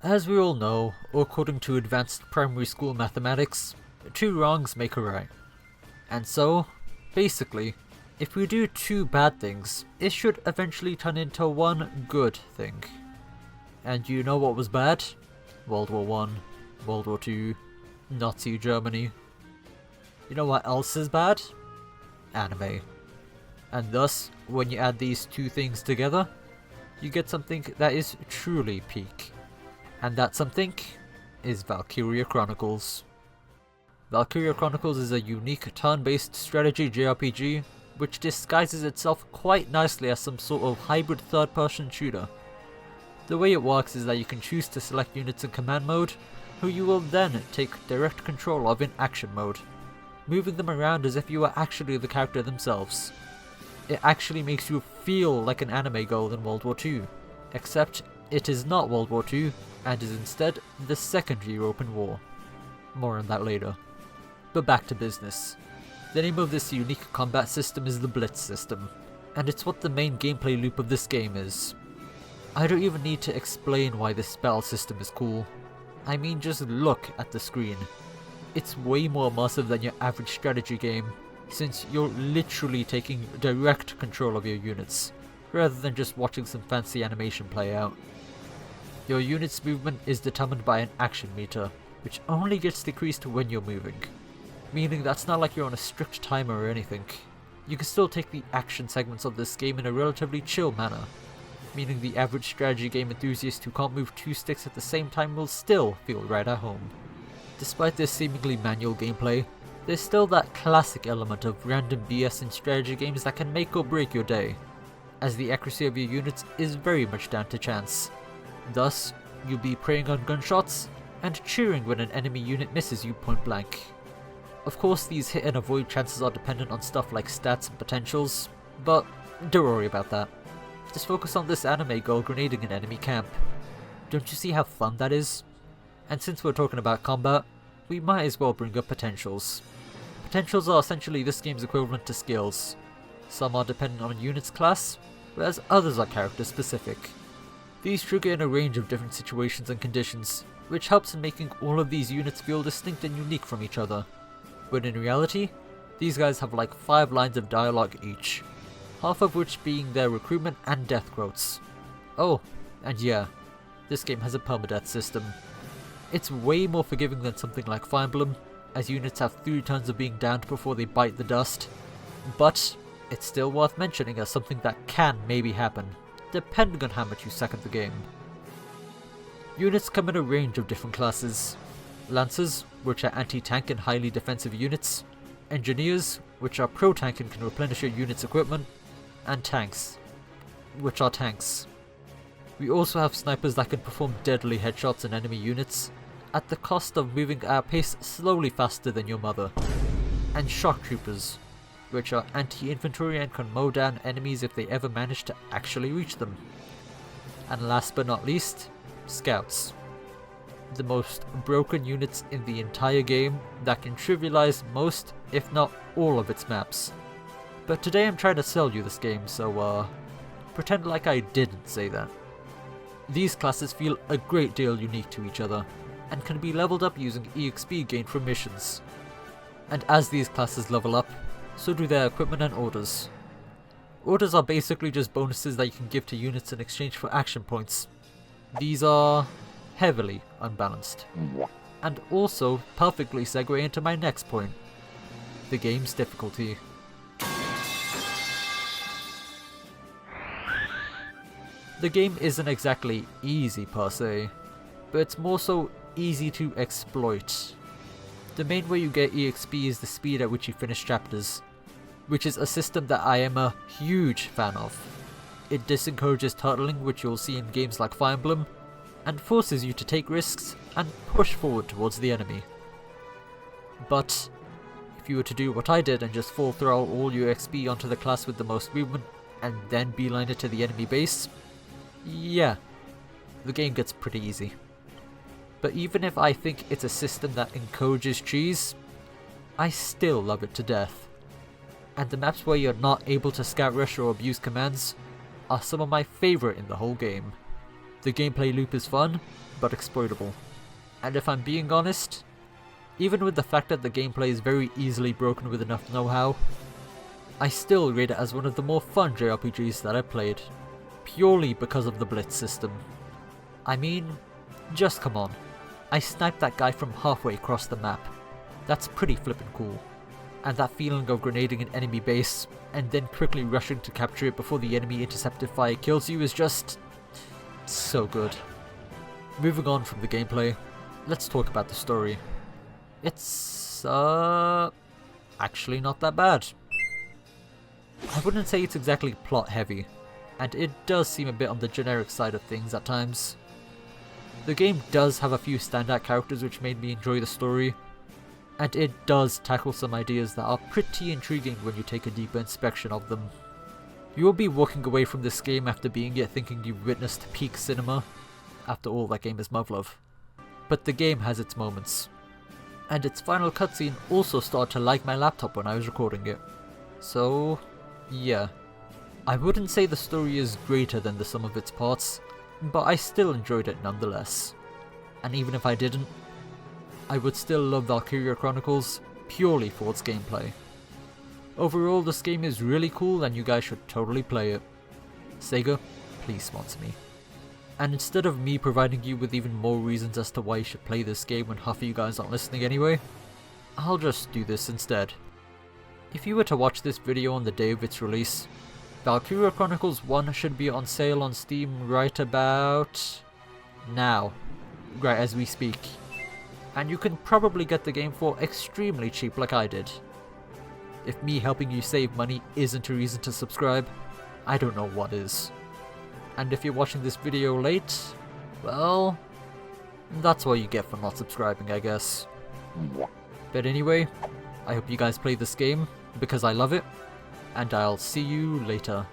As we all know, or according to advanced primary school mathematics, 2 wrongs make a right. And so, basically, if we do 2 bad things, it should eventually turn into 1 good thing. And you know what was bad? World War One, World War Two, Nazi Germany. You know what else is bad? Anime. And thus, when you add these 2 things together, you get something that is truly peak. And that something is Valkyria Chronicles. Valkyria Chronicles is a unique turn-based strategy JRPG which disguises itself quite nicely as some sort of hybrid third-person shooter. The way it works is that you can choose to select units in command mode, who you will then take direct control of in action mode, moving them around as if you were actually the character themselves. It actually makes you feel like an anime girl in World War II, except it is not World War II, and is instead the Second European War. More on that later. But back to business. The name of this unique combat system is the Blitz system, and it's what the main gameplay loop of this game is. I don't even need to explain why this battle system is cool. I mean, just look at the screen. It's way more immersive than your average strategy game, since you're literally taking direct control of your units, rather than just watching some fancy animation play out. Your unit's movement is determined by an action meter, which only gets decreased when you're moving. Meaning that's not like you're on a strict timer or anything. You can still take the action segments of this game in a relatively chill manner. Meaning the average strategy game enthusiast who can't move 2 sticks at the same time will still feel right at home. Despite this seemingly manual gameplay, there's still that classic element of random BS in strategy games that can make or break your day, as the accuracy of your units is very much down to chance. Thus, you'll be preying on gunshots, and cheering when an enemy unit misses you point blank. Of course, these hit and avoid chances are dependent on stuff like stats and potentials, but don't worry about that. Just focus on this anime girl grenading an enemy camp. Don't you see how fun that is? And since we're talking about combat, we might as well bring up potentials. Potentials are essentially this game's equivalent to skills. Some are dependent on a unit's class, whereas others are character specific. These trigger in a range of different situations and conditions, which helps in making all of these units feel distinct and unique from each other. When in reality, these guys have like 5 lines of dialogue each, half of which being their recruitment and death quotes. Oh, and yeah, this game has a permadeath system. It's way more forgiving than something like Fire Emblem, as units have 3 turns of being downed before they bite the dust, but it's still worth mentioning as something that can maybe happen, depending on how much you suck at the game. Units come in a range of different classes. Lancers, which are anti-tank and highly defensive units, Engineers, which are pro-tank and can replenish your unit's equipment, and Tanks, which are tanks. We also have snipers that can perform deadly headshots in enemy units, at the cost of moving at a pace slowly faster than your mother, and Shock Troopers, which are anti-infantry and can mow down enemies if they ever manage to actually reach them. And last but not least, Scouts. The most broken units in the entire game that can trivialize most, if not all of its maps. But today I'm trying to sell you this game, so pretend like I didn't say that. These classes feel a great deal unique to each other, and can be leveled up using EXP gained from missions. And as these classes level up, so do their equipment and orders. Orders are basically just bonuses that you can give to units in exchange for action points. These are heavily unbalanced, and also perfectly segue into my next point, the game's difficulty. The game isn't exactly easy per se, but it's more so easy to exploit. The main way you get EXP is the speed at which you finish chapters, which is a system that I am a huge fan of. It disencourages turtling, which you'll see in games like Fire Emblem, and forces you to take risks and push forward towards the enemy. But if you were to do what I did and just full throttle all your XP onto the class with the most movement and then beeline it to the enemy base, yeah, the game gets pretty easy. But even if I think it's a system that encourages cheese, I still love it to death. And the maps where you're not able to scout rush or abuse commands are some of my favourite in the whole game. The gameplay loop is fun, but exploitable. And if I'm being honest, even with the fact that the gameplay is very easily broken with enough know-how, I still rate it as one of the more fun JRPGs that I've played, purely because of the blitz system. I mean, just come on, I sniped that guy from halfway across the map. That's pretty flippin' cool. And that feeling of grenading an enemy base, and then quickly rushing to capture it before the enemy intercepted fire kills you is just so good. Moving on from the gameplay, let's talk about the story. It's, actually not that bad. I wouldn't say it's exactly plot heavy, and it does seem a bit on the generic side of things at times. The game does have a few standout characters which made me enjoy the story, and it does tackle some ideas that are pretty intriguing when you take a deeper inspection of them. You will be walking away from this game after being it thinking you've witnessed peak cinema. After all, that game is Muv-Luv. But the game has its moments. And its final cutscene also started to lag my laptop when I was recording it. So, yeah. I wouldn't say the story is greater than the sum of its parts, but I still enjoyed it nonetheless. And even if I didn't, I would still love Valkyria Chronicles purely for its gameplay. Overall, this game is really cool and you guys should totally play it. Sega, please sponsor me. And instead of me providing you with even more reasons as to why you should play this game when half of you guys aren't listening anyway, I'll just do this instead. If you were to watch this video on the day of its release, Valkyria Chronicles 1 should be on sale on Steam right about now, right as we speak. And you can probably get the game for extremely cheap like I did. If me helping you save money isn't a reason to subscribe, I don't know what is. And if you're watching this video late, well, that's what you get for not subscribing, I guess. But anyway, I hope you guys play this game, because I love it, and I'll see you later.